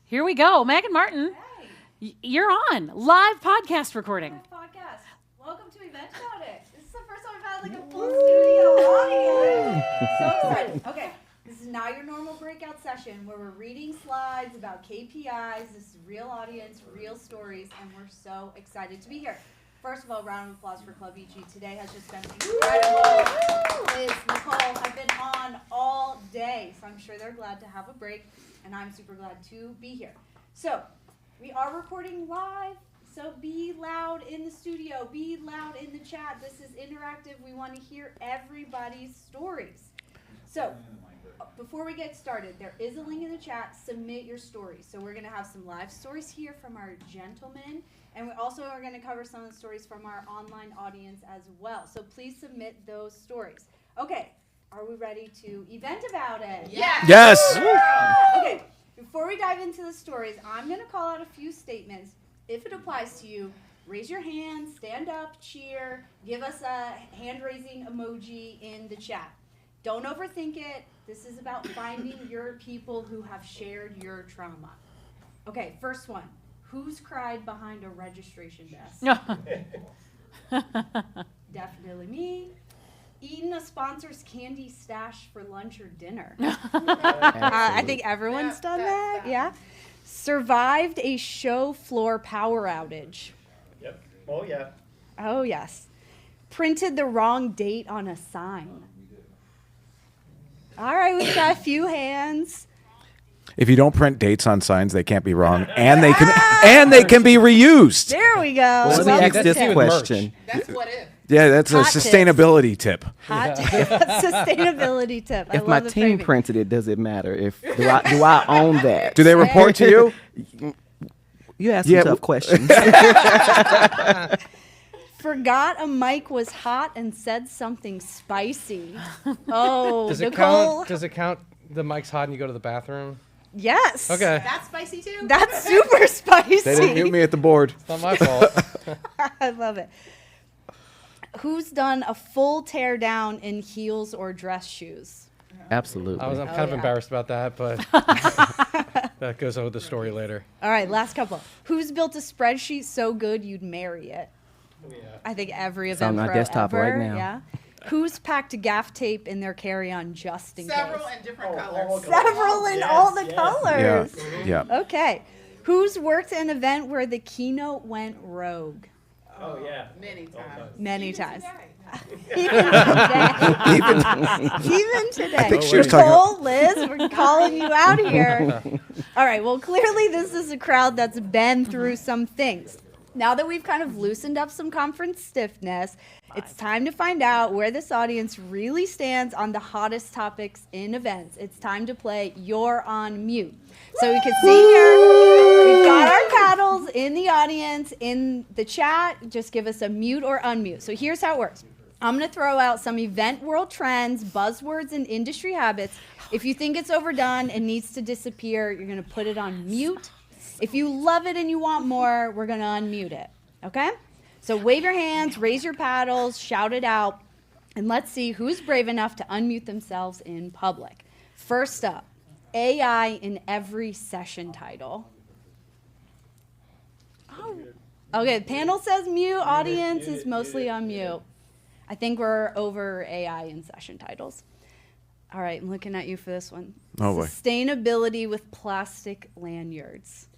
Here we go. Megan Martin, you're on live podcast recording. Live podcast. Welcome to Event About It. This is the first time I've had like a full studio audience. So excited. Okay, this is not your normal breakout session where we're reading slides about KPIs. This is real audience, real stories, and we're so excited to be here. First of all, round of applause for Club Ichi. Today has just been incredible. Liz, Nicole have been on all day, so I'm sure they're glad to have a break, and I'm super glad to be here. So, we are recording live, so be loud in the studio, be loud in the chat. This is interactive. We want to hear everybody's stories. So, before we get started, there is a link in the chat. Submit your stories. So we're going to have some live stories here from our gentlemen, and we also are going to cover some of the stories from our online audience as well. So please submit those stories. Okay, are we ready to event about it? Yes. Okay, before we dive into the stories, I'm going to call out a few statements. If it applies to you, raise your hand, stand up, cheer, give us a hand-raising emoji in the chat. Don't overthink it. This is about finding your people who have shared your trauma. Okay, first one. Who's cried behind a registration desk? Definitely me. Eaten a sponsor's candy stash for lunch or dinner. I think everyone's done that. Yeah. Survived a show floor power outage. Yep. Oh, yeah. Oh, yes. Printed the wrong date on a sign. All right, we've got a few hands. If you don't print dates on signs, they can't be wrong, and they can be reused. There we go. Well, let me ask this tip. question. That's what if. Yeah, that's a Hot sustainability tip. Hot tip. Sustainability tip. I If my love the team framing. printed it, does it matter? Do I own that? Do they report to you? You ask some tough questions. Forgot a mic was hot and said something spicy. Oh, Does it Nicole. count? Does it count? The mic's hot and you go to the bathroom. Yes. Okay, That's spicy too? That's super spicy. They didn't mute me at the board. it's not my fault. I love it. Who's done a full tear down in heels or dress shoes? Absolutely. I'm kind of yeah. embarrassed about that, but that goes on with the story later. All right, last couple. Who's built a spreadsheet so good you'd marry it? Yeah. I think every It's on event my pro desktop right ever, now. Yeah. Who's packed gaff tape in their carry-on just in Several case? and different colors. Several in all the colors. Yeah. Okay. Who's worked an event where the keynote went rogue? Oh, yeah. Many times. Many times. Today. Even today. I think she was talking Nicole, Liz, we're calling you out here. All right, well, clearly this is a crowd that's been through some things. Now that we've kind of loosened up some conference stiffness, it's time to find out where this audience really stands on the hottest topics in events. It's time to play You're on Mute. So we can see here, we've got our paddles in the audience, in the chat. Just give us a mute or unmute. So here's how it works. I'm going to throw out some event world trends, buzzwords, and industry habits. If you think it's overdone and needs to disappear, you're going to put it on mute. If you love it and you want more, we're going to unmute it, okay? So wave your hands, raise your paddles, shout it out, and let's see who's brave enough to unmute themselves in public. First up, AI in every session title. Oh, okay, panel says mute, audience is mostly on mute. I think we're over AI in session titles. All right, I'm looking at you for this one. Oh, boy. Sustainability with plastic lanyards.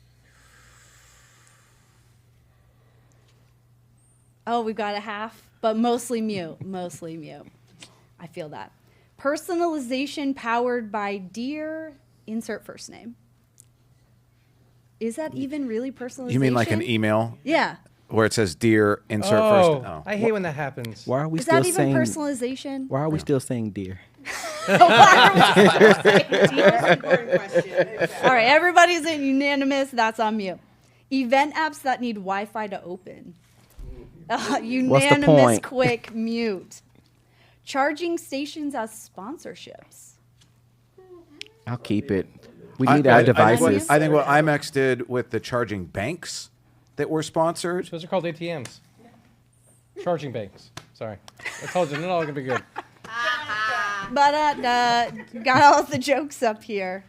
Oh, we've got a half, but mostly mute, mostly mute. I feel that. Personalization powered by Dear, insert first name. Is that even really personalization? You mean like an email Yeah. where it says "Dear Insert First"? Oh. I hate when that happens. Why are we Is still that even saying? personalization? Why are we still saying dear? Important question. All right, everybody's in unanimous. That's on mute. Event apps that need Wi-Fi to open. Unanimous, point? quick mute. Charging stations as sponsorships. I'll keep it. We need our devices. I think what IMEX did with the charging banks that were sponsored. Those are called ATMs. Charging banks. Sorry. I told you, they're not all going to be good. But got all the jokes up here.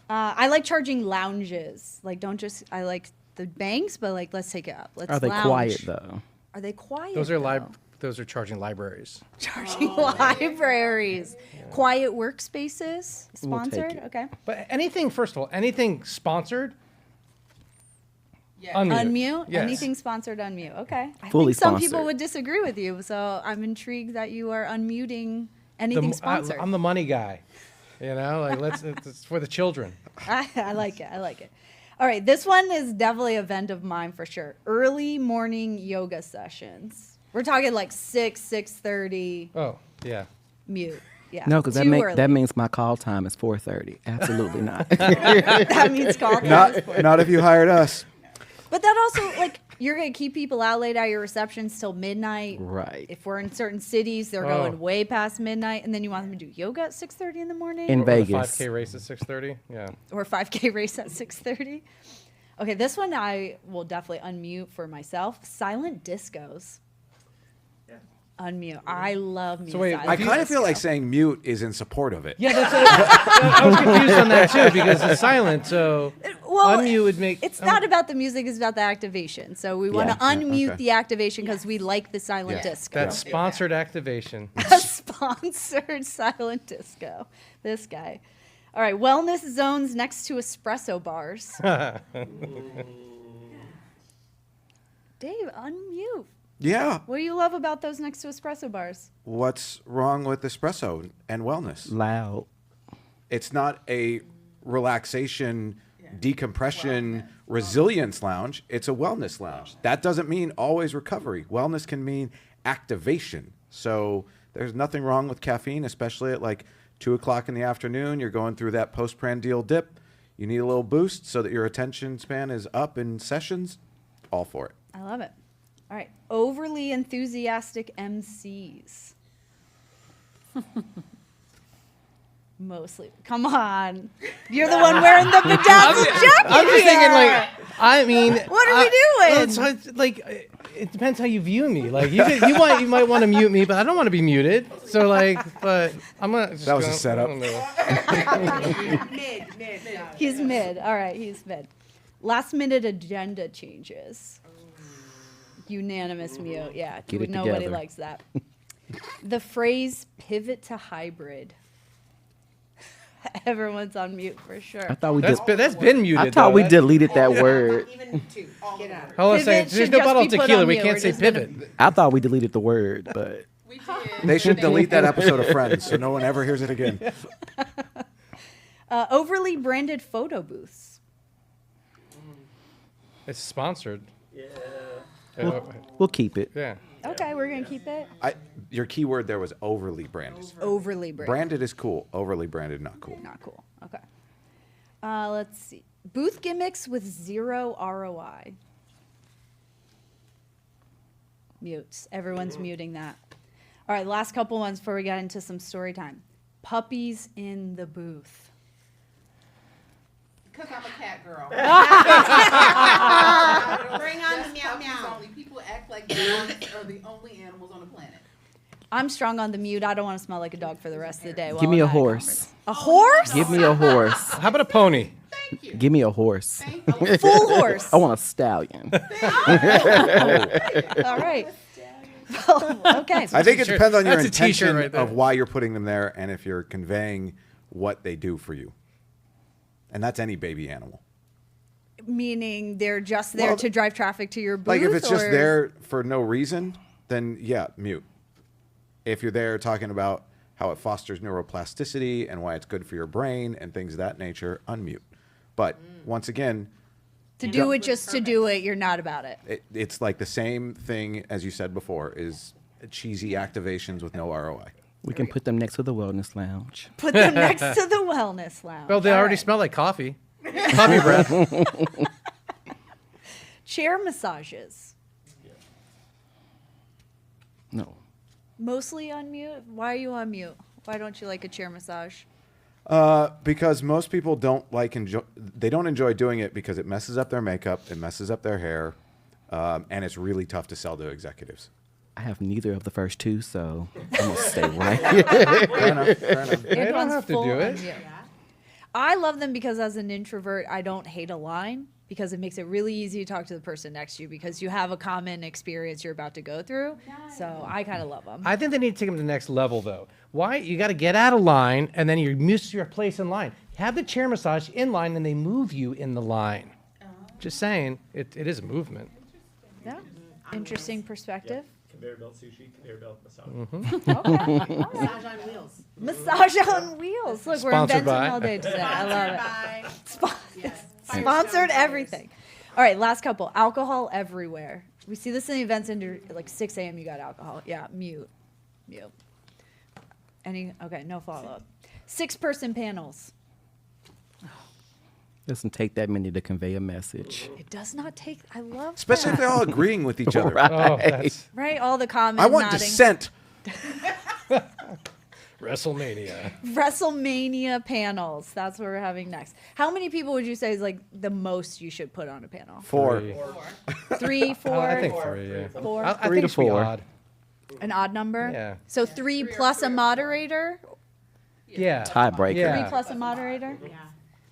I like charging lounges. Like, don't just, I like the banks, but like, let's take it up. Let's Are they lounge. quiet though? Are they quiet? Those are though? Those are charging libraries. Charging libraries. Quiet workspaces. We'll take Sponsored? it. Okay. But anything, first of all, anything sponsored, Yeah. Unmute? Yes. Anything sponsored, unmute. Okay. I Fully think some people sponsored. would disagree with you, so I'm intrigued that you are unmuting The anything m- I- sponsored. I'm the money guy. You know, like it's for the children. I like it. I like it. All right. This one is definitely a vent of mine for sure. Early morning yoga sessions. We're talking like 6:30 Oh, yeah. mute. Yeah. No, because Too early. that means my call time is 4:30. Absolutely not. that means call Not time. not if you hired us. But that also, like, you're going to keep people out late at your receptions till midnight. Right. If we're in certain cities, they're Oh. going way past midnight, and then you want them to do yoga at 6:30 in the morning, In Or the Vegas. 5K race at 6:30. Yeah. or 5K race at 6:30. Okay, this one I will definitely unmute for myself. Silent discos. Unmute. I love me. So wait, silent I kind of feel like disco. saying mute is in support of it. Yeah, that's I was confused on that too because it's silent. So Well, unmute would make. It's not about the music; it's about the activation. So we want to Yeah. unmute Okay. the activation because we like the silent Yeah. disco. That sponsored activation. A sponsored silent disco. This guy. All right, wellness zones next to espresso bars. Dave, unmute. Yeah. What do you love about those next to espresso bars? What's wrong with espresso and wellness? Loud. It's not a relaxation, decompression, resilience lounge. It's a wellness lounge. That doesn't mean always recovery. Wellness can mean activation. So there's nothing wrong with caffeine, especially at like 2 o'clock in the afternoon. You're going through that postprandial dip. You need a little boost so that your attention span is up in sessions. All for it. I love it. All right, overly enthusiastic MCs. Mostly. Come on. You're the one wearing the bedazzled jacket. I'm just thinking, here. like, I mean, What are we doing? well, it's like, it depends how you view me. Like, you might want to mute me, but I don't want to be muted. So, like, but I'm gonna. Just That was a go- setup. I don't know. Mid. He's mid. All right, he's mid. Last minute agenda changes. Unanimous mute. Yeah, Get it nobody together. likes that. The phrase pivot to hybrid. Everyone's on mute for sure. I thought we That's been muted. I thought we though. deleted that word. Even two. Get out of it. Hold on a Pivot second. There's should no just bottle be of put tequila. on We mute. can't We're say just gonna- pivot. I thought we deleted the word, but We did. They should delete that episode of Friends so no one ever hears it again. Overly branded photo booths. It's sponsored. we'll keep it. Yeah. Okay, we're gonna keep it. Your key word there was overly branded. Overly branded. Branded is cool. Overly branded, not cool. Not cool. Okay. Let's see. Booth gimmicks with zero ROI. Mutes. Everyone's muting that. All right, last couple ones before we get into some story time. Puppies in the booth. Because I'm a cat girl. Bring on the meow meow. Only people act like dogs are the only animals on the planet. I'm strong on the mute. I don't want to smell like a dog for the rest of the day. Give while me I'm a at horse. A horse? Give me a horse. How about a pony? Thank you. Give me a horse. Thank you. Full horse. I want a stallion. All right. Okay. I think it T-shirt. depends on your That's a T-shirt intention right there. of why you're putting them there and if you're conveying what they do for you. And that's any baby animal. Meaning they're just there Well, to drive traffic to your booth? Like if it's just or- there for no reason, then yeah, mute. If you're there talking about how it fosters neuroplasticity and why it's good for your brain and things of that nature, unmute. But once again, To do it just to do it, you're not about it. it's like the same thing as you said before, is cheesy activations with no ROI. We can put them next to the wellness lounge. Put them next to the wellness lounge. Well, they All already right. smell like coffee. Coffee breath. Chair massages. No. Mostly on mute. Why are you on mute? Why don't you like a chair massage? Because most people don't they don't enjoy doing it because it messes up their makeup, it messes up their hair, and it's really tough to sell to executives. I have neither of the first two, so I'm going to stay right here. Fair enough. They don't Antoine's have to full do on it. mute. I love them because as an introvert, I don't hate a line because it makes it really easy to talk to the person next to you because you have a common experience you're about to go through. So I kind of love them. I think they need to take them to the next level, though. Why? You got to get out of line, and then you miss your place in line. Have the chair massage in line, and they move you in the line. Just saying, it is a movement. Yeah. Interesting perspective. Conveyor belt sushi, conveyor belt massage. Okay. Massage on wheels. Massage on wheels. Look, we're Sponsored inventing by. all day today. I love it. Bye. Yes. Sponsored everything. All right, last couple. Alcohol everywhere. We see this in the events industry, like 6 a.m. you got alcohol. Yeah, mute. Okay, no follow-up. 6-person panels. Doesn't take that many to convey a message. It does not take, I love Especially if that. they're all agreeing with each other. Oh, that's Right, all the comments. I want nodding. dissent. WrestleMania. WrestleMania panels. That's what we're having next. How many people would you say is like the most you should put on a panel? 4. 3, 4? I think 3, yeah. 4? I 3 think to it should be 4. odd. An odd number? Yeah. So 3 plus a moderator? Yeah. Tiebreaker. Yeah. 3 plus a moderator?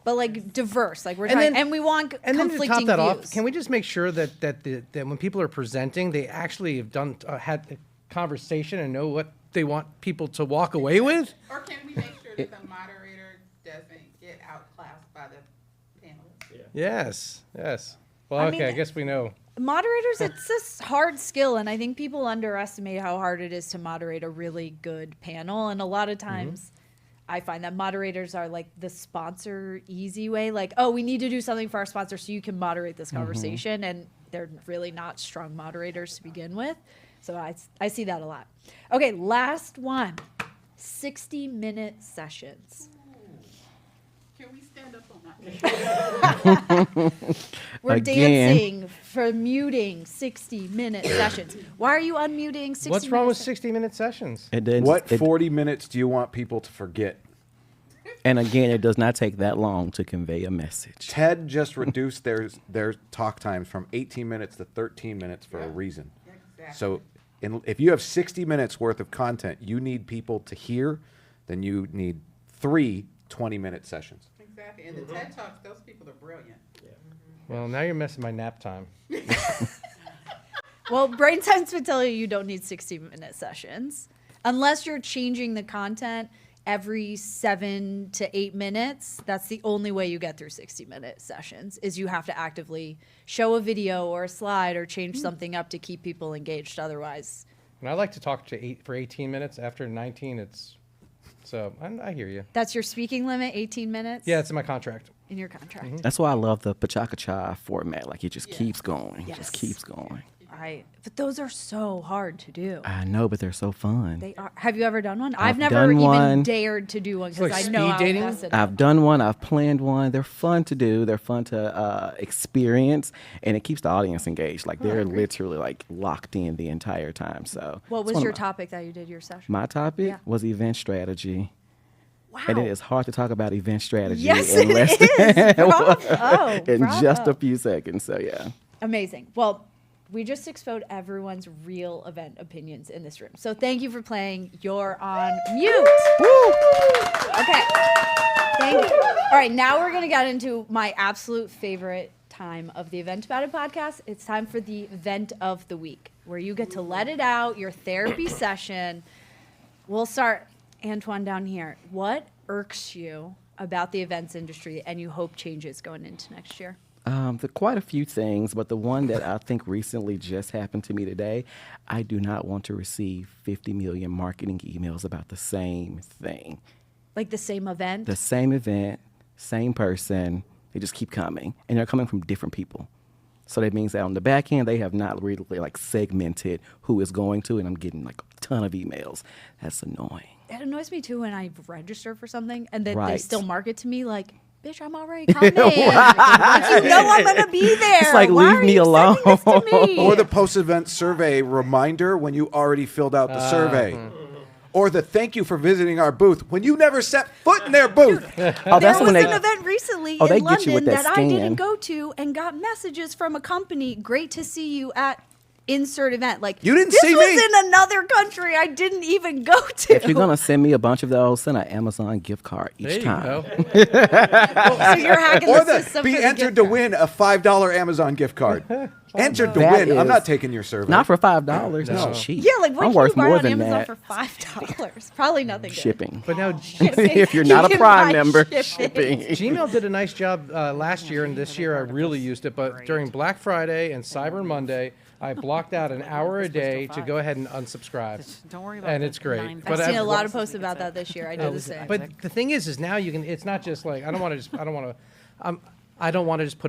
But like diverse, like we're And talking, then- and we want And then to conflicting top that views. off, can we just make sure that when people are presenting, they actually have done had a conversation and know what they want people to walk away with? Or can we make sure that the moderator doesn't get outclassed by the panelists? Yes. Well, I okay, mean- I guess we know. Moderators, it's this hard skill, and I think people underestimate how hard it is to moderate a really good panel. And a lot of times, I find that moderators are like the sponsor easy way, like, oh, we need to do something for our sponsor so you can moderate this conversation, and they're really not strong moderators to begin with. So I see that a lot. Okay, last one, 60-minute sessions. Can we stand up on that? We're Again. dancing for muting 60-minute sessions. Why are you unmuting 60 What's wrong with minutes? 60-minute sessions? It didn't- What it- 40 minutes do you want people to forget? And again, it does not take that long to convey a message. TED just reduced their talk times from 18 minutes to 13 minutes for a reason. Exactly. So if you have 60 minutes worth of content you need people to hear, then you need 3 20-minute sessions. Exactly. And the TED Talks, those people are brilliant. Well, now you're messing my nap time. Well, Brain Science would tell you don't need 60-minute sessions unless you're changing the content every 7 to 8 minutes. That's the only way you get through 60-minute sessions is you have to actively show a video or a slide or change something up to keep people engaged. Otherwise, And I like to talk for 18 minutes. After 19, so I hear you. that's your speaking limit, 18 minutes? Yeah, it's in my contract. In your contract. That's why I love the Pachaka-cha format. Like, it just keeps going. Yes. Just keeps going. Right. But those are so hard to do. I know, but they're so fun. They are. Have you ever done one? I've I've never done even one. dared to do one because like I know speed how dating? fast it is. I've done one. I've planned one. They're fun to do. They're fun to experience, and it keeps the audience engaged. Like, they're literally like locked in the entire time. So, What it's was one of your my- topic that you did your session? My topic Yeah. was event strategy. Wow. And it is hard to talk about event strategy Yes, in it less is. Bravo. in just Bravo. a few seconds. So yeah. Amazing. Well, we just exposed everyone's real event opinions in this room. So thank you for playing. You're on mute. Okay. Thank you. All right, now we're going to get into my absolute favorite time of the Event About It podcast. It's time for the event of the week, where you get to let it out, your therapy session. We'll start, Antoine, down here. What irks you about the events industry and you hope changes going into next year? There are quite a few things, but the one that I think recently just happened to me today, I do not want to receive 50 million marketing emails about the same thing. Like the same event? The same event, same person, they just keep coming. And they're coming from different people. So that means that on the back end, they have not really like segmented who is going to, and I'm getting like a ton of emails. That's annoying. It annoys me too when I register for something and then they Right. still market to me like, bitch, I'm already coming. Like, you know I'm going to be there. It's like, Why leave are me you alone. sending this to me? Or the post-event survey reminder when you already filled out the survey. Or the thank you for visiting our booth when you never set foot in their booth. Oh, There that's was when an they. event recently Oh, they in get you London with that that I didn't scan. go to and got messages from a company. Great to see you at insert event. Like You didn't this see was me. in another country I didn't even go to. If you're gonna send me a bunch of those, send an Amazon gift card There each you time. go. So you're hacking Or the system be for the entered gift to card. win a $5 Amazon gift card. Entered to That win. I'm is- not taking your survey. Not for $5. No. That's cheap. Yeah, like what I'm can worth you buy more on than Amazon that. for $5? Probably nothing good. Shipping. But now If you're You not a can Prime buy member, shipping. shipping. Gmail did a nice job last year, and this year I really used it. But during Black Friday and Cyber Monday, I blocked out an hour a day to go ahead and unsubscribe. Don't worry about And the it's great. 9,000. But I've seen I've- a lot of posts about that this year. I do the same. But the thing is now you can. It's not just like I don't want to just put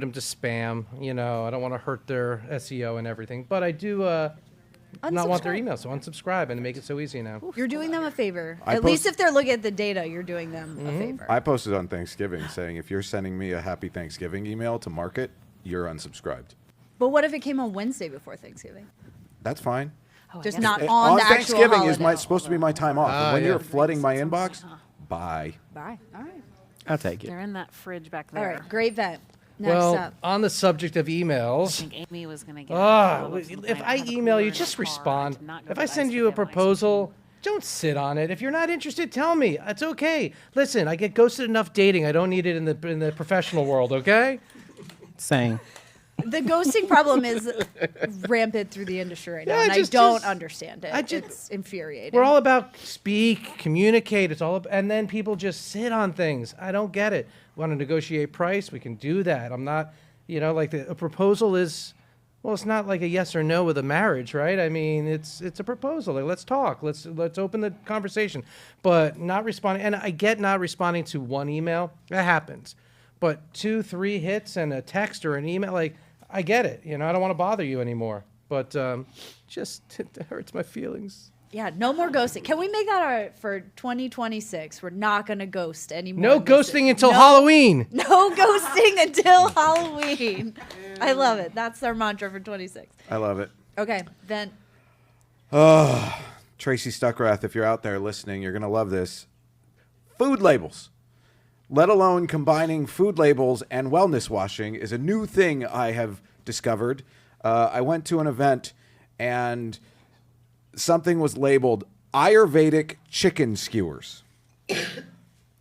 them to spam. You know, I don't want to hurt their SEO and everything. But I do not want their Unsubscribe. email, so unsubscribe and make it so easy now. You're doing them a favor. I At least post- if they're looking at the data, you're doing them a favor. I posted on Thanksgiving saying if you're sending me a happy Thanksgiving email to market, you're unsubscribed. But what if it came on Wednesday before Thanksgiving? That's fine. Oh, I Just guess not it- on the actual Thanksgiving is holiday. supposed to be my time off. And when yeah. you're flooding my inbox, bye. Bye. All right. I'll take it. They're in that fridge back All there. right. Great vent. Next Well, up. on the subject of I emails, think Amy was going to get. if I email you, just respond. If I send you a proposal, don't sit on it. If you're not interested, tell me. It's okay. Listen, I get ghosted enough dating. I don't need it in the professional world. Okay. Same. The ghosting problem is rampant through the industry right now, Yeah, and I just- don't understand it. I just- It's infuriating. We're all about speak, communicate. It's all, and then people just sit on things. I don't get it. Want to negotiate price? We can do that. I'm not, like a proposal is, well, it's not like a yes or no with a marriage, right? I mean, it's a proposal. Like, let's talk. Let's open the conversation. But not responding, and I get not responding to one email. That happens. But 2, 3 hits and a text or an email, like, I get it. I don't want to bother you anymore. But just it hurts my feelings. Yeah, no more ghosting. Can we make that for 2026? We're not going to ghost anymore. No This is- ghosting until no- Halloween. No ghosting until Halloween. I love it. That's our mantra for 26. I love it. Okay, then Tracy Stuckrath, if you're out there listening, you're going to love this. Food labels, let alone combining food labels and wellness washing, is a new thing I have discovered. I went to an event and something was labeled Ayurvedic chicken skewers.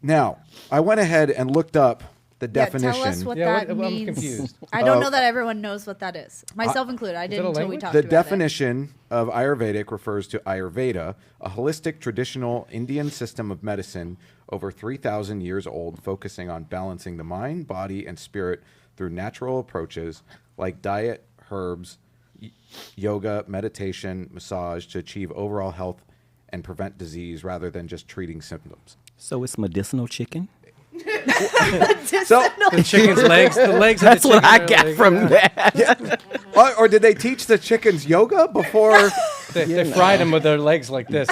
Now, I went ahead and looked up the definition. tell us what Yeah, that what- I'm means. confused. I don't know that everyone knows what that is. Myself included. I it didn't a until we language? talked The about definition of Ayurvedic refers to Ayurveda, a holistic traditional Indian system of medicine over 3,000 years old, focusing on balancing the mind, body, and spirit through natural approaches like diet, herbs, yoga, meditation, massage to achieve overall health and prevent disease rather than just treating symptoms. So it's medicinal chicken. So, The chicken's legs. The legs. That's of the what I chicken are got like- from that. or did they teach the chickens yoga before? They fried them with their legs like this,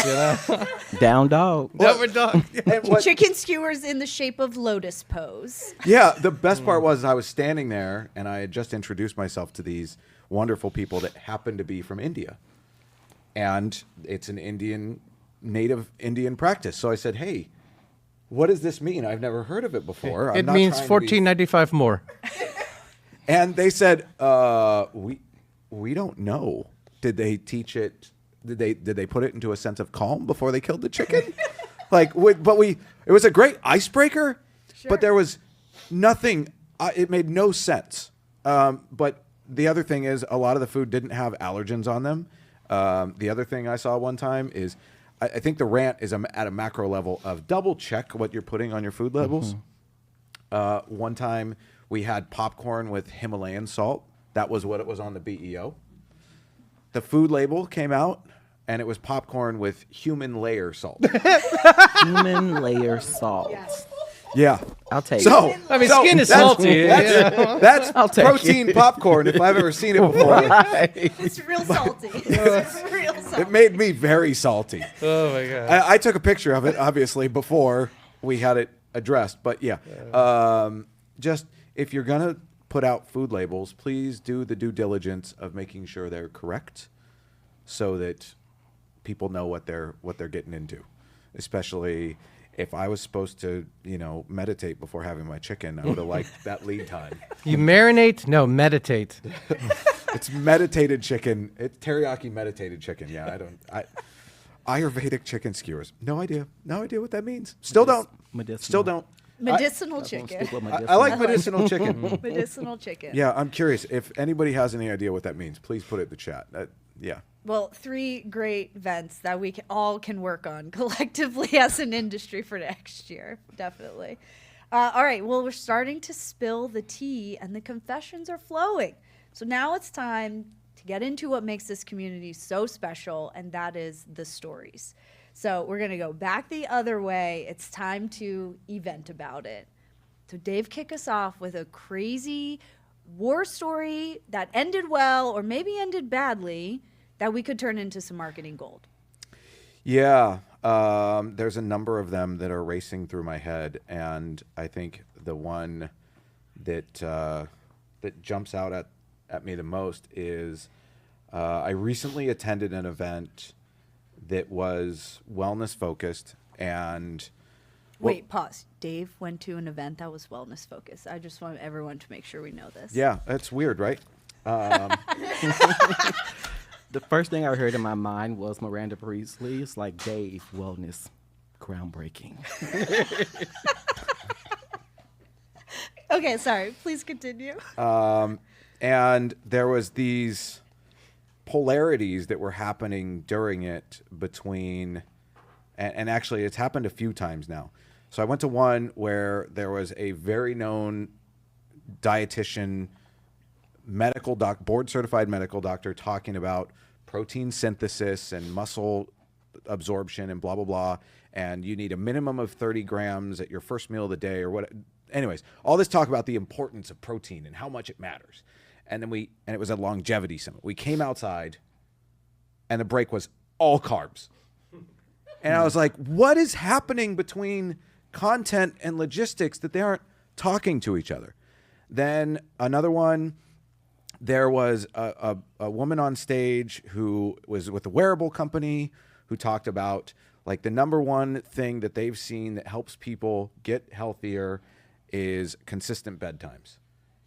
Down dog. That we're done. And it. what- Chicken skewers in the shape of lotus pose. Yeah, the best part was I was standing there and I had just introduced myself to these wonderful people that happened to be from India. And it's an native Indian practice. So I said, "Hey, what does this mean? I've never heard of it before." I'm It not means trying to be-" $14.95 more. And they said, we don't know. Did they teach it? Did they put it into a sense of calm before they killed the chicken? It was a great icebreaker, but there was nothing. It made no sense. But the other thing is, a lot of the food didn't have allergens on them. The other thing I saw one time is, I think the rant is at a macro level of double check what you're putting on your food labels. One time we had popcorn with Himalayan salt. That was what it was on the BEO. The food label came out, and it was popcorn with human layer salt. Human layer salt. Yeah. I'll take So, it. I mean, so skin is that's- salty. That's I'll take protein popcorn if I've ever seen it before. It's real salty. It's real salty. It made me very salty. Oh my god. I took a picture of it, obviously, before we had it addressed. But yeah, just if you're gonna put out food labels, please do the due diligence of making sure they're correct, so that people know what they're getting into. Especially if I was supposed to, meditate before having my chicken, I would have liked that lead time. You marinate? No, meditate. It's meditated chicken. It's teriyaki meditated chicken. Yeah, Ayurvedic chicken skewers. No idea. No idea what that means. Still don't. Medicinal. Still don't. Medicinal Don't chicken. stick with I medicinal. like medicinal chicken. Medicinal chicken. Yeah, I'm curious. If anybody has any idea what that means, please put it in the chat. Yeah. Well, 3 great events that we all can work on collectively as an industry for next year. Definitely. All right. Well, we're starting to spill the tea and the confessions are flowing. So now it's time to get into what makes this community so special, and that is the stories. So we're going to go back the other way. It's time to event about it. So Dave, kick us off with a crazy war story that ended well or maybe ended badly that we could turn into some marketing gold. Yeah. There's a number of them that are racing through my head, and I think the one that that jumps out at me the most is I recently attended an event that was wellness focused, and Wait, pause. Dave went to an event that was wellness focused. I just want everyone to make sure we know this. yeah, that's weird, right? The first thing I heard in my mind was Miranda Priestley. It's like, Dave, wellness, groundbreaking. Okay, sorry. Please continue. And there was these polarities that were happening during it between, and actually it's happened a few times now. So I went to one where there was a very known dietitian, board certified medical doctor talking about protein synthesis and muscle absorption and blah, blah, blah. And you need a minimum of 30 grams at your first meal of the day or what. Anyways, all this talk about the importance of protein and how much it matters. And then it was a longevity summit. We came outside and the break was all carbs. And I was like, what is happening between content and logistics that they aren't talking to each other? Then another one, there was a woman on stage who was with a wearable company who talked about like the number one thing that they've seen that helps people get healthier is consistent bedtimes.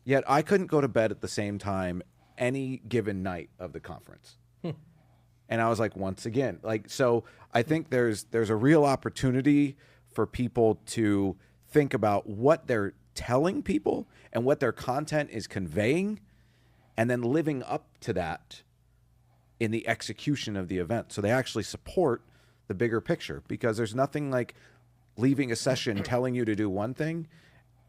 Yet I couldn't go to bed at the same time any given night of the conference. And I was like, once again, like, so I think there's a real opportunity for people to think about what they're telling people and what their content is conveying, and then living up to that in the execution of the event. So they actually support the bigger picture, because there's nothing like leaving a session telling you to do one thing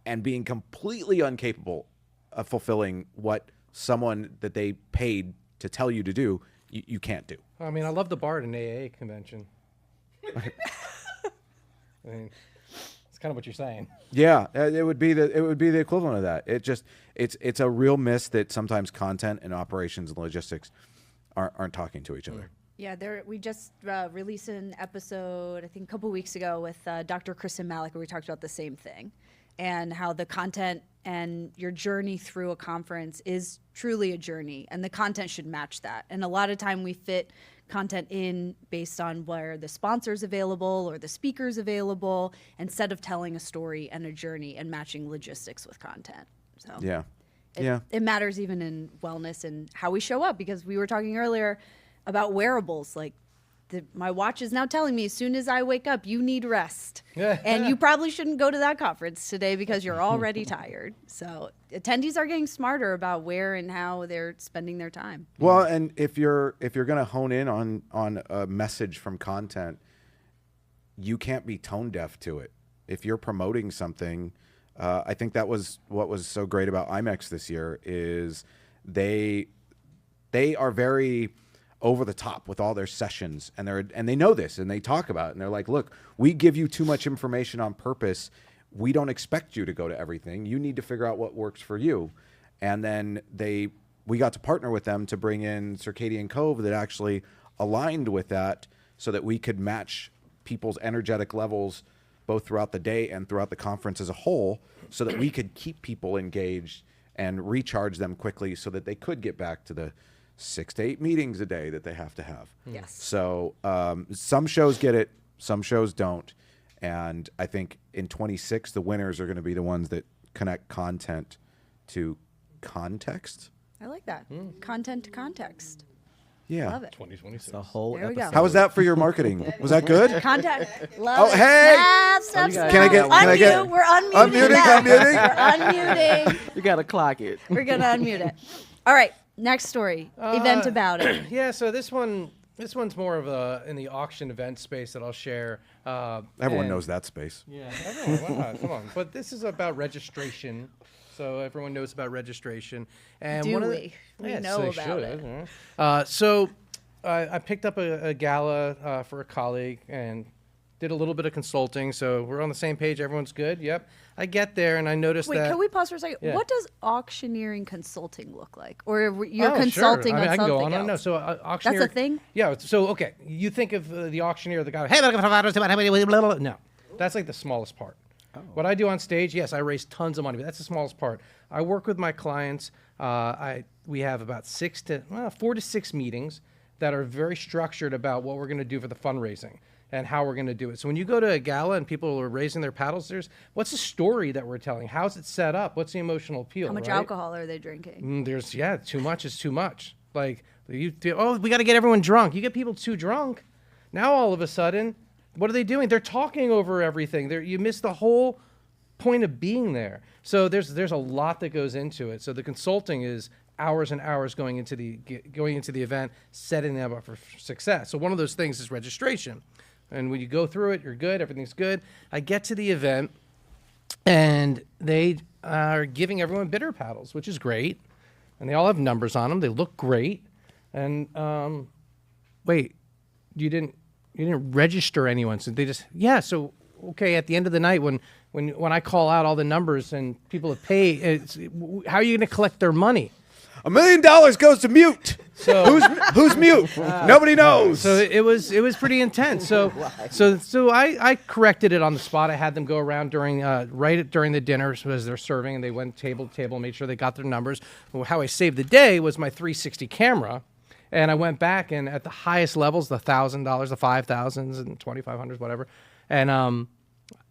and being completely incapable of fulfilling what someone that they paid to tell you to do, you can't do. I mean, I love the bar at an AA convention. I mean, it's kind of what you're saying. Yeah, it would be the equivalent of that. It's a real miss that sometimes content and operations and logistics aren't talking to each other. Yeah, we just released an episode, I think a couple weeks ago, with Dr. Kristen Malik, where we talked about the same thing, and how the content and your journey through a conference is truly a journey, and the content should match that. And a lot of time we fit content in based on where the sponsor's available or the speaker's available, instead of telling a story and a journey and matching logistics with content. So Yeah. it matters even in wellness and how we show up, because we were talking earlier about wearables. Like my watch is now telling me as soon as I wake up, you need rest. And you probably shouldn't go to that conference today because you're already tired. So attendees are getting smarter about where and how they're spending their time. Well, and if you're going to hone in on a message from content, you can't be tone deaf to it. If you're promoting something, I think that was what was so great about IMEX this year is they are very over the top with all their sessions, and they know this, and they talk about it, and they're like, look, we give you too much information on purpose. We don't expect you to go to everything. You need to figure out what works for you. And then we got to partner with them to bring in Circadian Cove that actually aligned with that, so that we could match people's energetic levels both throughout the day and throughout the conference as a whole, so that we could keep people engaged and recharge them quickly, so that they could get back to the 6 to 8 meetings a day that they have to have. Yes. So some shows get it, some shows don't. And I think in 26, the winners are going to be the ones that connect content to context. I like that. Content to context. Yeah. Love it. 2026. The whole There we go. episode. How was that for your marketing? Was that good? Contact. Love Oh, it. hey! Stop. Can I get- We're unmuting Unmuting, now. unmuting. We're unmuting. You gotta clock it. We're gonna unmute it. All right. Next story. Event about it. Yeah, so this one's more of in the auction event space that I'll share. Everyone and- knows that space. Yeah, everyone. Why not? Come on. But this is about registration. So everyone knows about registration. And Do one of we? We yes, know they about should, it. yeah. So I picked up a gala for a colleague and did a little bit of consulting. So we're on the same page. Everyone's good. Yep. I get there and I noticed Wait, that. can we pause for a second? Yeah. What does auctioneering consulting look like? Or you're Oh, consulting sure. I on can something go on. else? No, so auctioneer. That's a thing? Yeah. So okay, you think of the auctioneer, the guy. Hey, no, that's like the smallest part. What I do on stage, yes, I raise tons of money, but that's the smallest part. I work with my clients. We have about 4 to 6 meetings that are very structured about what we're going to do for the fundraising and how we're going to do it. So when you go to a gala and people are raising their paddles, what's the story that we're telling? How's it set up? What's the emotional appeal? How much right? alcohol are they drinking? Too much is too much. Like we got to get everyone drunk. You get people too drunk, now all of a sudden, what are they doing? They're talking over everything. You miss the whole point of being there. So there's a lot that goes into it. So the consulting is hours and hours going into the event, setting them up for success. So one of those things is registration. And when you go through it, you're good, everything's good. I get to the event, and they are giving everyone bitter paddles, which is great. And they all have numbers on them. They look great. And wait, you didn't register anyone. So they just, yeah. So, okay, at the end of the night, when I call out all the numbers and people have paid, how are you going to collect their money? $1 million goes to mute. So Who's mute? Nobody knows. So it was pretty intense. So I corrected it on the spot. I had them go around during the dinner as they're serving, and they went table to table, made sure they got their numbers. Well, how I saved the day was my 360 camera, and I went back and at the highest levels, the $1,000, the $5,000s, and $2,500s, whatever, and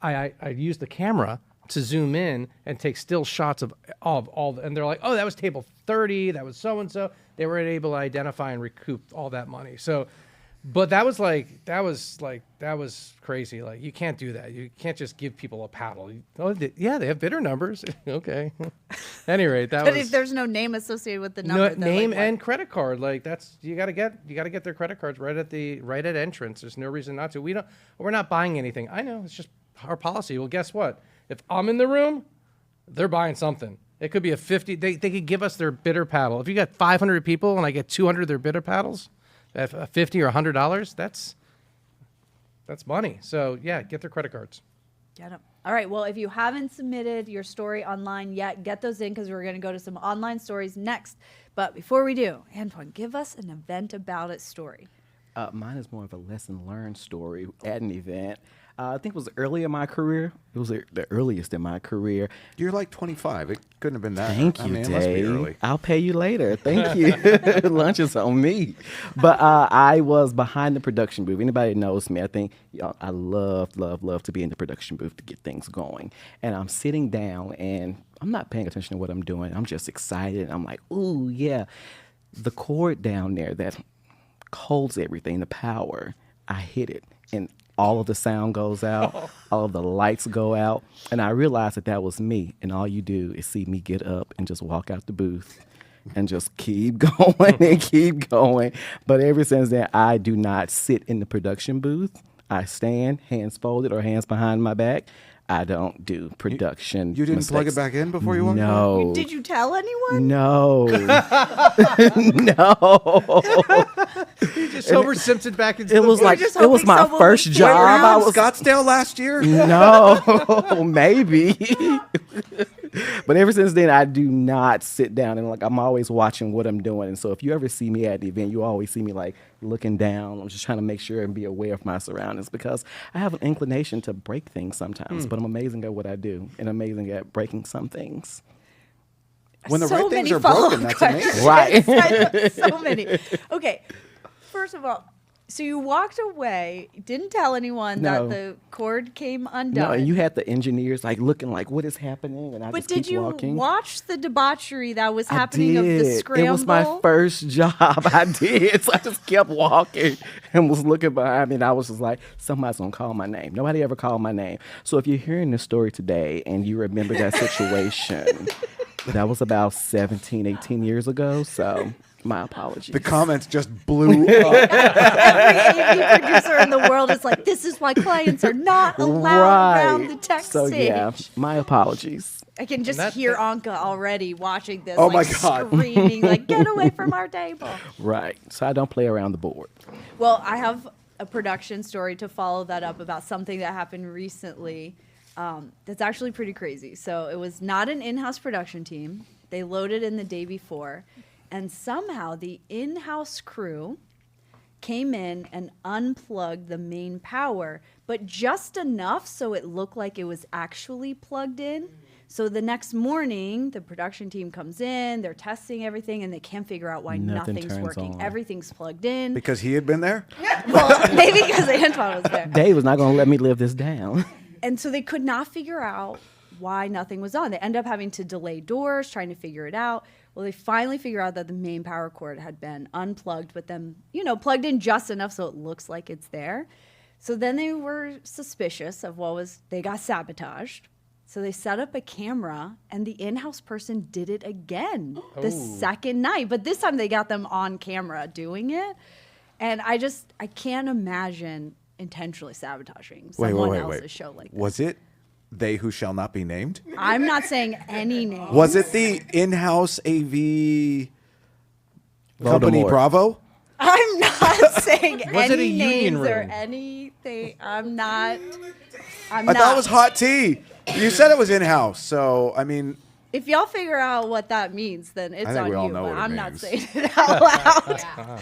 I used the camera to zoom in and take still shots of all, and they're like, oh, that was table 30, that was so and so. They were able to identify and recoup all that money. So, but that was crazy. Like, you can't do that. You can't just give people a paddle. They have bitter numbers. Okay. At any rate, But if there's no name associated with the number, they're name like, and credit card. Like, that's you got to get their credit cards right at entrance. There's no reason not to. We're not buying anything. I know, it's just our policy. Well, guess what? If I'm in the room, they're buying something. It could be a 50. They could give us their bitter paddle. If you got 500 people and I get 200 of their bitter paddles, at $50 or $100, that's money. So yeah, get their credit cards. Get 'em. All right. Well, if you haven't submitted your story online yet, get those in because we're going to go to some online stories next. But before we do, Antoine, give us an event about it story. Mine is more of a lesson learned story at an event. I think it was early in my career. It was the earliest in my career. You're like 25. It couldn't have been that. Thank you, I mean, it must be Dave. early. I'll pay you later. Thank you. Lunch is on me. But I was behind the production booth. Anybody that knows me, I think I love to be in the production booth to get things going. And I'm sitting down, and I'm not paying attention to what I'm doing. I'm just excited. I'm like, ooh, yeah. The cord down there that holds everything, the power, I hit it. And all of the sound goes out, all of the lights go out, and I realized that was me. And all you do is see me get up and just walk out the booth and just keep going and keep going. But ever since then, I do not sit in the production booth. I stand, hands folded or hands behind my back. I don't do production. You didn't mistakes. plug it back in before you walked out? No. Did you tell anyone? No. No. You just Homer Simpson back into It the was booth. like just it was hoping my someone first would Wait, were you job. I in was Scottsdale last year? no, maybe. But ever since then, I do not sit down and I'm always watching what I'm doing. And so if you ever see me at the event, you always see me like looking down. I'm just trying to make sure and be aware of my surroundings because I have an inclination to break things sometimes. But I'm amazing at what I do and amazing at breaking some things. When the So right things many are broken, follow-up that's questions. amazing. Right. So many. Okay. First of all, So you walked away, didn't tell anyone No. that the cord came No, undone. and you had the engineers like looking like, what is happening? And I but just did keep you walking. watch the debauchery that was I happening of the did. scramble? It was my first job. I did. So I just kept walking and was looking behind me. And I was just like, somebody's going to call my name. Nobody ever called my name. So if you're hearing this story today and you remember that situation, that was about 17, 18 years ago. So my apologies. The comments just blew up. Every AV producer in the world is like, this is why clients are not allowed around the tech So stage. yeah, my apologies. I can just that- hear Anka already watching this, Oh like, my God. screaming, like, get away from our table. Right. So I don't play around the board. Well, I have a production story to follow that up about something that happened recently that's actually pretty crazy. So it was not an in-house production team. They loaded in the day before, and somehow the in-house crew came in and unplugged the main power, but just enough so it looked like it was actually plugged in. So the next morning, the production team comes in, they're testing everything, and they can't figure out why Nothing nothing's turns working. on. Everything's plugged in. Because he had been there? Well, maybe because Antoine was there. Dave was not going to let me live this down. And so they could not figure out why nothing was on. They end up having to delay doors, trying to figure it out. Well, they finally figure out that the main power cord had been unplugged, but then, plugged in just enough so it looks like it's there. So then they were suspicious of they got sabotaged. So they set up a camera, and the in-house person did it again the second night. But this time they got them on camera doing it. And I can't imagine intentionally sabotaging someone else's show like this. Was it they who shall not be named? I'm not saying any names. Was it the in-house AV company Voldemort. Bravo? I'm not saying Was it a any union names or room? anything. I'm not. I thought it was hot tea. You said it was in-house, so I mean, If y'all figure out what that means, then it's think on we all you. know But what it I'm not means. saying it out loud.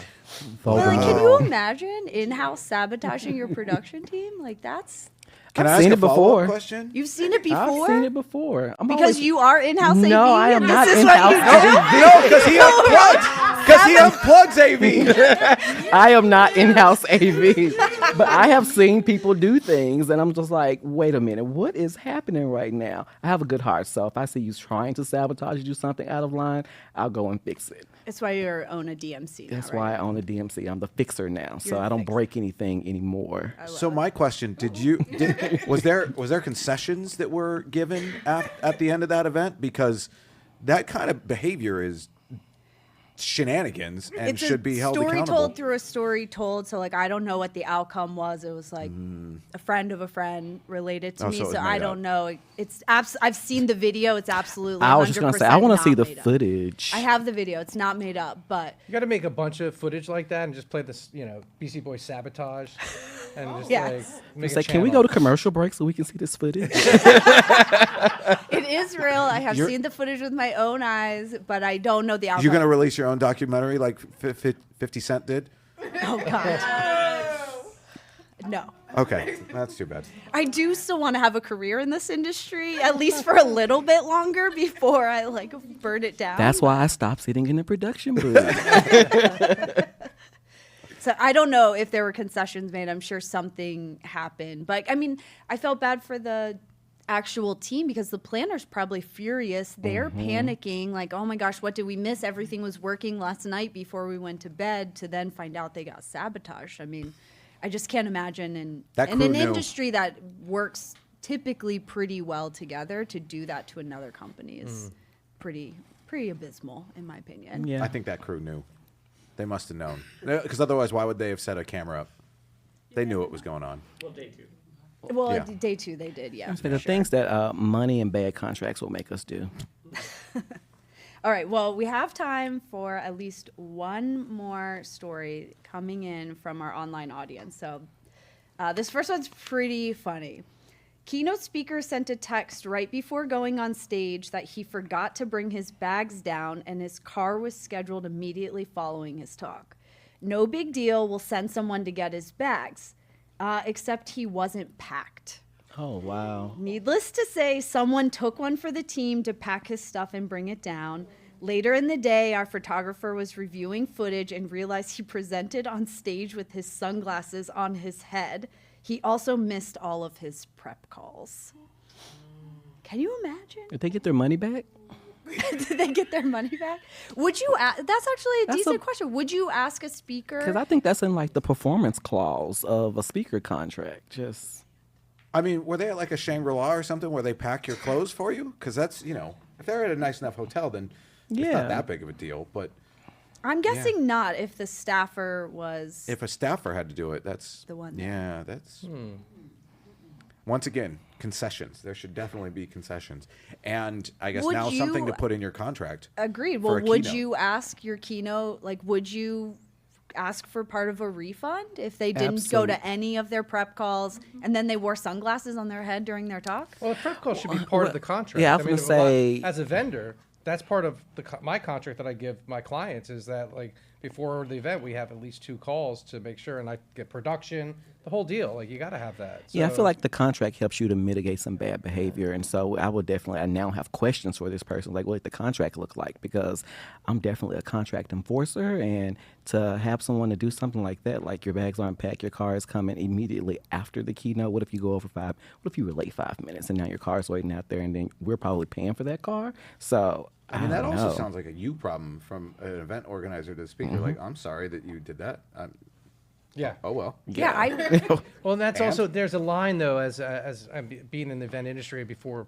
But like, can you Voldemort. imagine in-house sabotaging your production team? Like that's. can I've I ask seen a it follow-up before. question? You've seen it before. I've seen it before. I'm Because always- you are in-house AV. No, I am and not this is what in-house you do? AV. No, because he unplugs. Because he unplugs AV. I am not in-house AV, but I have seen people do things, and I'm just like, wait a minute, what is happening right now? I have a good heart, so if I see you trying to sabotage, you do something out of line, I'll go and fix it. That's why you own a DMC. Now, That's right? why I own a DMC. I'm the fixer now, so You're the I don't fixer. break anything anymore. So my question: was there concessions that were given at the end of that event? Because that kind of behavior is shenanigans and It's should be held a story accountable. told through a story told. So like I don't know what the outcome was. It was like a friend of a friend related to Oh, me. so it was So made I up. don't know. It's I've seen the video. It's absolutely. I was just gonna say, I want to see the footage. footage. I have the video. It's not made up, but You got to make a bunch of footage like that and just play this, BC Boy Sabotage, and just Yes. like make It's a like, can we channel. go to commercial break so we can see this footage? it is real. I have You're- seen the footage with my own eyes, but I don't know the outcome. You're gonna release your own documentary like 50 Cent did? Oh God. No. Okay, that's too bad. I do still want to have a career in this industry, at least for a little bit longer before I like burn it down. That's why I stopped sitting in the production booth. So I don't know if there were concessions made. I'm sure something happened. But I mean, I felt bad for the actual team because the planner's probably furious. They're panicking like, oh my gosh, what did we miss? Everything was working last night before we went to bed to then find out they got sabotaged. I mean, I just can't imagine in That an crew knew. industry that works typically pretty well together to do that to another company is pretty abysmal in my opinion. Yeah. I think that crew knew. They must have known. Because otherwise, why would they have set a camera up? They knew what was going on. Well, day two. Well, Yeah. day two they did, yeah. So for the sure. things that money and bad contracts will make us do. All right, well, we have time for at least one more story coming in from our online audience. So this first one's pretty funny. Keynote speaker sent a text right before going on stage that he forgot to bring his bags down and his car was scheduled immediately following his talk. No big deal, we'll send someone to get his bags, except he wasn't packed. Oh, wow. Needless to say, someone took one for the team to pack his stuff and bring it down. Later in the day, our photographer was reviewing footage and realized he presented on stage with his sunglasses on his head. He also missed all of his prep calls. Can you imagine? Did they get their money back? Did they get their money back? Would you? That's actually a decent question. Would you ask a speaker? Because I think that's in like the performance clause of a speaker contract. Just I mean, were they at like a Shangri-La or something where they pack your clothes for you? Because that's, if they're at a nice enough hotel, then it's not that big of a deal. But I'm guessing not if the staffer was. if a staffer had to do it, that's The one. Yeah, that's. Once again, concessions. There should definitely be concessions. And I guess Would now something you- to put in your contract. Agreed. for Well, a would keynote. you ask your keynote, would you ask for part of a refund if they didn't go to any of their prep calls and then they wore sunglasses on their head during their talk? Well, the prep call should be part of the contract. yeah, I was gonna say- as a vendor, that's part of my contract that I give my clients is that before the event we have at least 2 calls to make sure, and I get production, the whole deal. You got to have that. Yeah, I So- feel like the contract helps you to mitigate some bad behavior, and so I now have questions for this person, like what did the contract look like? Because I'm definitely a contract enforcer, and to have someone to do something like that, like your bags aren't packed, your car is coming immediately after the keynote. What if you go over 5? What if you were late 5 minutes and now your car's waiting out there, and then we're probably paying for that car? So I mean, that don't also know. sounds like a you problem from an event organizer to the speaker. Like, I'm sorry that you did that. Yeah. Oh, well. Yeah, Well, and that's And? also there's a line though, as I'm being in the event industry before,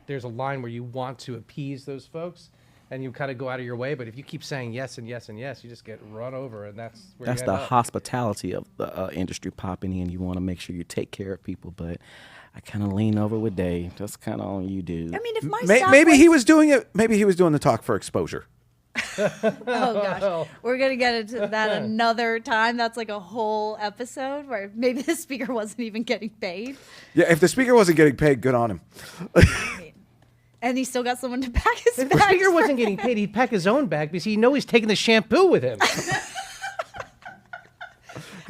there's a line where you want to appease those folks, and you kind of go out of your way. But if you keep saying yes and yes and yes, you just get run over, and that's where That's you the end up. hospitality of the industry popping in. You want to make sure you take care of people, but I kind of lean over with Dave. That's kind of on you, dude. I mean, if my staff Maybe he was- was doing it. Maybe he was doing the talk for exposure. Oh gosh, we're gonna get into that another time. That's like a whole episode where maybe the speaker wasn't even getting paid, Yeah, if the speaker wasn't getting paid, good on him. and he still got someone to pack his If the bags. speaker for wasn't getting paid, he'd pack his own bag because he know he's taking the shampoo with him.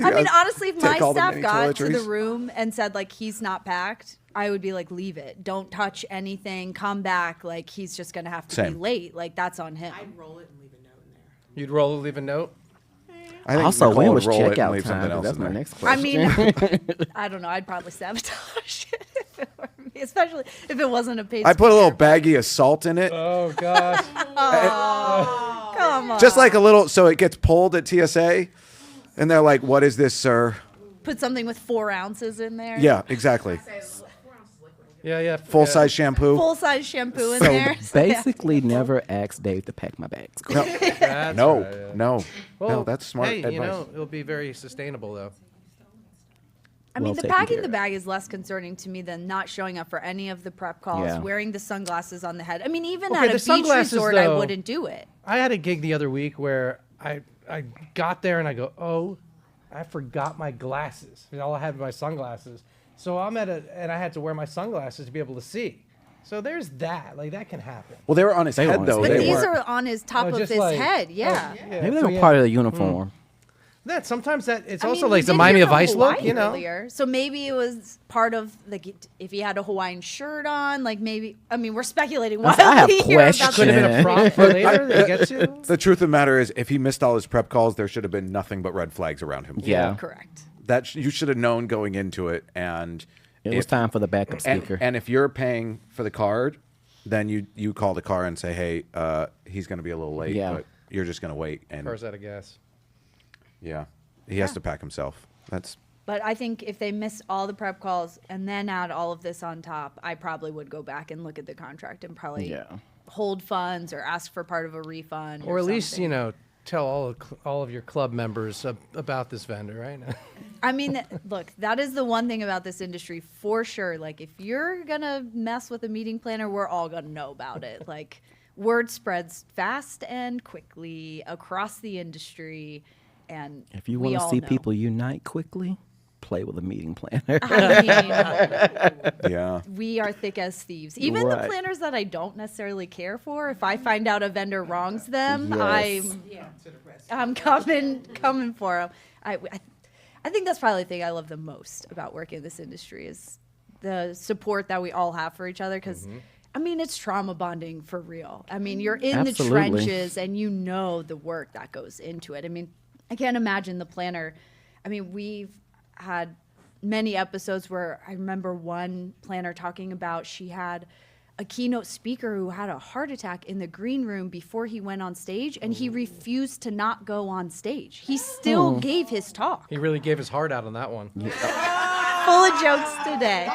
I mean, honestly, if my Take all the staff mini got to the toiletries. room and said he's not packed, I would be leave it. Don't touch anything. Come back. He's just gonna have to Same. be late. That's on him. I'd roll it and leave a note in there. You'd roll, leave a note. I think Also, Nicole when would was roll it and checkout leave something time? else That's in my there. next I question. mean, I don't know. I'd probably sabotage it if it were me, especially if it wasn't a paid. I put a little speaker. baggie of salt in it. Oh gosh. Come on. Just like a little, so it gets pulled at TSA. And they're like, what is this, sir? Put something with 4 ounces in there. Yeah, exactly. Say 4 ounces liquid. Yeah. Full size shampoo. Full size shampoo in So there. basically, never ask Dave to pack my bags. No, That's no, right, yeah. no. Well, No, that's smart hey, advice. it'll be very sustainable though. I mean, well the taken packing care the of. bag is less concerning to me than not showing up for any of the prep calls, Yeah. wearing the sunglasses on the head. I mean, even Okay, at the a beach sunglasses, resort, I though- wouldn't do it. I had a gig the other week where I got there and I go, oh, I forgot my glasses. All I had was my sunglasses. So I'm and I had to wear my sunglasses to be able to see. So there's that. That can happen. Well, they were on his They were head, on his though. But head. They these weren't. are on his top Oh, of just his like- head. Yeah. Maybe they so were yeah. part of the uniform. That sometimes it's I also mean, we like the did Miami hear of from Ice look, Hawaii earlier, so maybe it was part of if he had a Hawaiian shirt on, maybe. I mean, we're speculating. I have wildly here about questions. Could have been a this. prop for later that he gets to. The truth of the matter is, if he missed all his prep calls, there should have been nothing but red flags around him. Yeah. Correct. You should have known going into it. And It was time for the backup speaker. And if you're paying for the card, then you call the car and say, hey, he's going to be a little late, Yeah. but you're just going to wait. And Car's out of gas. yeah, he has to pack himself. That's But I think if they missed all the prep calls and then add all of this on top, I probably would go back and look at the contract and probably Yeah. hold funds or ask for part of a refund. Or at least, something. tell all of your club members about this vendor, right? I mean, look, that is the one thing about this industry for sure. If you're going to mess with a meeting planner, we're all going to know about it. Word spreads fast and quickly across the industry. And If you we want to all see know. people unite quickly, play with a meeting planner. I mean, yeah. we are thick as thieves. Even the Right. planners that I don't necessarily care for, if I find out a vendor wrongs them, Yes. I'm coming for them. I think that's probably the thing I love the most about working in this industry is the support that we all have for each other. Because I mean, it's trauma bonding for real. I mean, you're in Absolutely. the trenches and you know the work that goes into it. I mean, I can't imagine the planner. I mean, we've had many episodes where I remember one planner talking about she had a keynote speaker who had a heart attack in the green room before he went on stage, and he refused to not go on stage. He still gave his talk. He really gave his heart out on that one. Full of jokes today.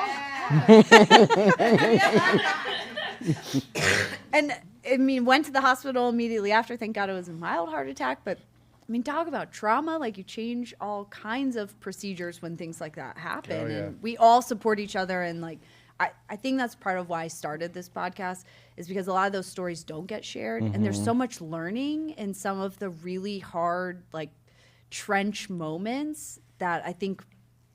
And I mean, went to the hospital immediately after. Thank God it was a mild heart attack. But I mean, talk about trauma. Like, you change all kinds of procedures when things like that happen. Oh, yeah. And we all support each other. And like, I think that's part of why I started this podcast, is because a lot of those stories don't get shared. And there's so much learning in some of the really hard, like, trench moments that I think,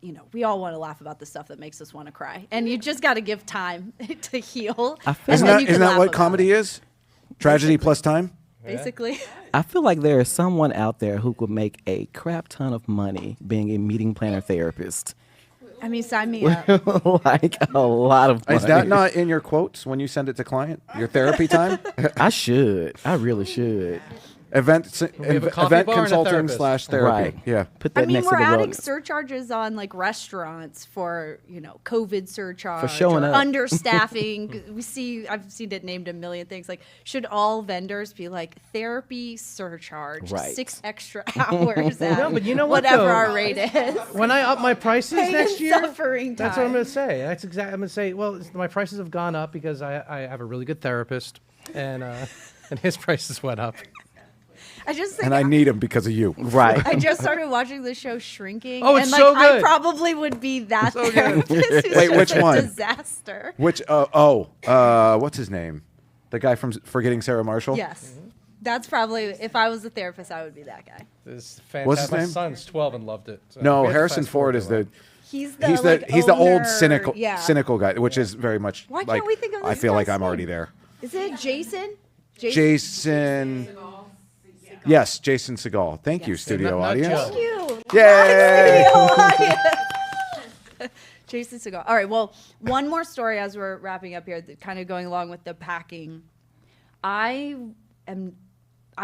you know, we all want to laugh about the stuff that makes us want to cry. And you just got to give time to heal. I feel Isn't and then that, you can isn't that laugh what about comedy it, is? Tragedy plus time? basically. I feel like there is someone out there who could make a crap ton of money being a meeting planner therapist. I mean, sign me up. Like a lot of money. Is that not in your quotes when you send it to client? Your therapy time? I should. I really should. Event have a coffee event bar and a consulting therapist. / therapy. Right. Yeah. Put I that mean, next we're to the adding wellness. surcharges on like restaurants for, you know, COVID surcharge, For showing or up. understaffing. I've seen it named a million things. Like, should all vendors be like therapy surcharge, Right. 6 extra hours at No, but you know what, whatever though? our rate is? When I up my prices Pain next and year, suffering that's what I'm time. going to say. That's exactly. I'm going to say, well, my prices have gone up because I have a really good therapist, and his prices went up. I just think And I need him because of you. Right. I just started watching the show Shrinking. Oh, it's and like so I good. probably would be that therapist. who's Wait, just which a one? Disaster. Which what's his name? The guy from Forgetting Sarah Marshall? Yes. That's probably, if I was a therapist, I would be that guy. This is What's his fantastic. My name? son's 12 and loved it. So No, we have to Harrison fast forward Ford is to the it. He's the he's like, the old owner, cynical yeah. cynical guy, which is very much Why can't like we think of I this feel like guy's I'm already name? there. Is it Jason? Jason. Yes, Jason Segal. Thank you, Yes. studio Not audience. Joe. Thank you. Yay! Jason Segal. All right. Well, one more story as we're wrapping up here, kind of going along with the packing. I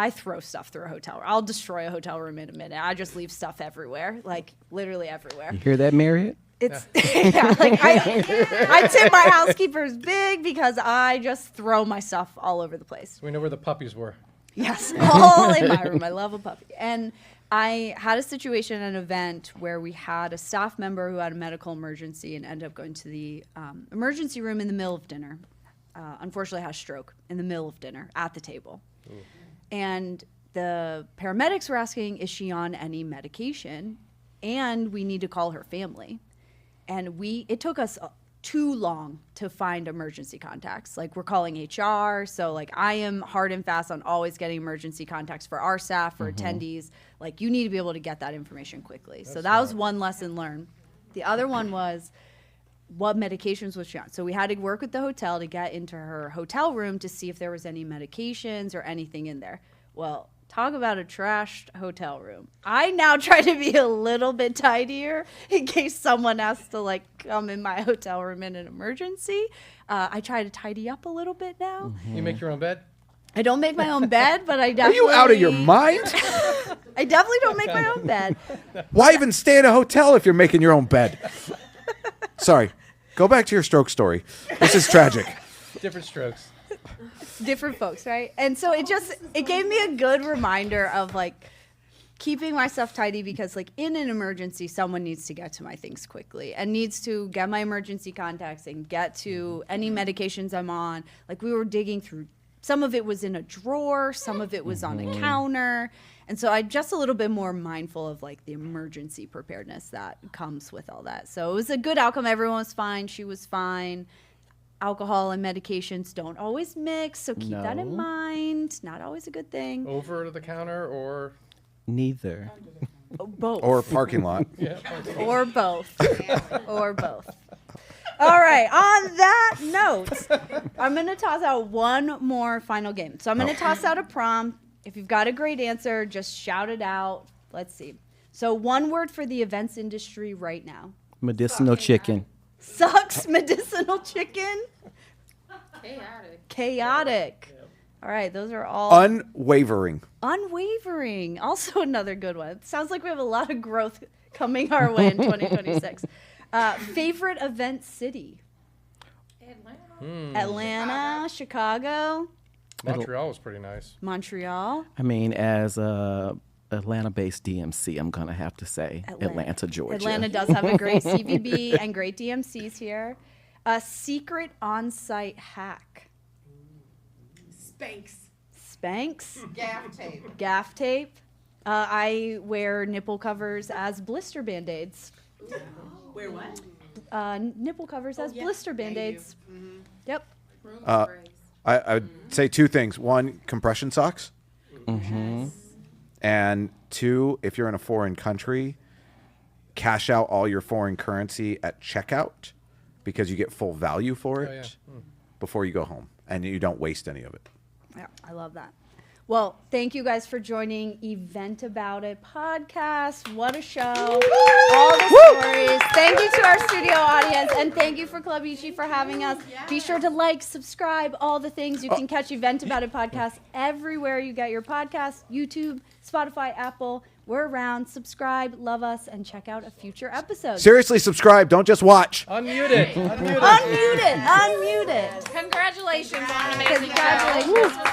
throw stuff through a hotel room. I'll destroy a hotel room in a minute. I just leave stuff everywhere, like literally everywhere. You hear that, Marriott? It's yeah, like I tip my housekeepers big because I just throw my stuff all over the place. We know where the puppies were. Yes, all in my room. I love a puppy. And I had a situation at an event where we had a staff member who had a medical emergency and ended up going to the emergency room in the middle of dinner. Unfortunately, had a stroke in the middle of dinner at the table. Ooh. And the paramedics were asking, is she on any medication? And we need to call her family. And it took us too long to find emergency contacts. Like, we're calling HR. So like, I am hard and fast on always getting emergency contacts for our staff, for attendees. Like, you need to be able to get that information quickly. So that was one lesson learned. The other one was, what medications was she on? So we had to work with the hotel to get into her hotel room to see if there was any medications or anything in there. Well, talk about a trashed hotel room. I now try to be a little bit tidier in case someone has to like come in my hotel room in an emergency. I try to tidy up a little bit now. You make your own bed? I don't make my own bed, but I Are definitely... you out of your mind? I definitely don't make my own bed. Why even stay at a hotel if you're making your own bed? Sorry. Go back to your stroke story. This is tragic. Different strokes. Different folks, right? And so it gave me a good reminder of like keeping my stuff tidy, because like in an emergency, someone needs to get to my things quickly and needs to get my emergency contacts and get to any medications I'm on. Like, we were digging through, some of it was in a drawer, some of it was on a counter. And so I'm just a little bit more mindful of like the emergency preparedness that comes with all that. So it was a good outcome. Everyone was fine. She was fine. Alcohol and medications don't always mix, so keep that in No. mind. Not always a good thing. Over the counter or Neither. Both. Or parking lot. Or both. Or both. All right. On that note, I'm going to toss out one more final game. So I'm going to toss out a prompt. If you've got a great answer, just shout it out. Let's see. So one word for the events industry right now. Medicinal chicken. Sucks medicinal chicken. Chaotic. Yep. All right, those are all Unwavering. unwavering. Also another good one. Sounds like we have a lot of growth coming our way in 2026. Favorite event city? Atlanta, Chicago, Montreal was pretty nice. Montreal. I mean, as a Atlanta-based DMC, I'm gonna have to say Atlanta, Georgia. Atlanta does have a great CVB and great DMCs here. A secret on-site hack. Spanx. Gaff tape. Gaff tape. I wear nipple covers as blister band-aids. Where what? Nipple covers as yeah. blister band-aids. Yep. I would say two things. One, compression socks. And two, if you're in a foreign country, cash out all your foreign currency at checkout because you get full value for it before you go home and you don't waste any of it. Yeah, I love that. Well, thank you guys for joining Event About It podcast. What a show. All the stories. Thank you to our studio audience, and thank you for Club Ichi for having us. Be sure to like, subscribe, all the things. You can catch Event About It podcast everywhere you get your podcasts, YouTube, Spotify, Apple. We're around. Subscribe, love us, and check out a future episode. Seriously, subscribe. Don't just watch. Unmute it. Unmute it. Unmute it. Congratulations on an amazing show. Congratulations.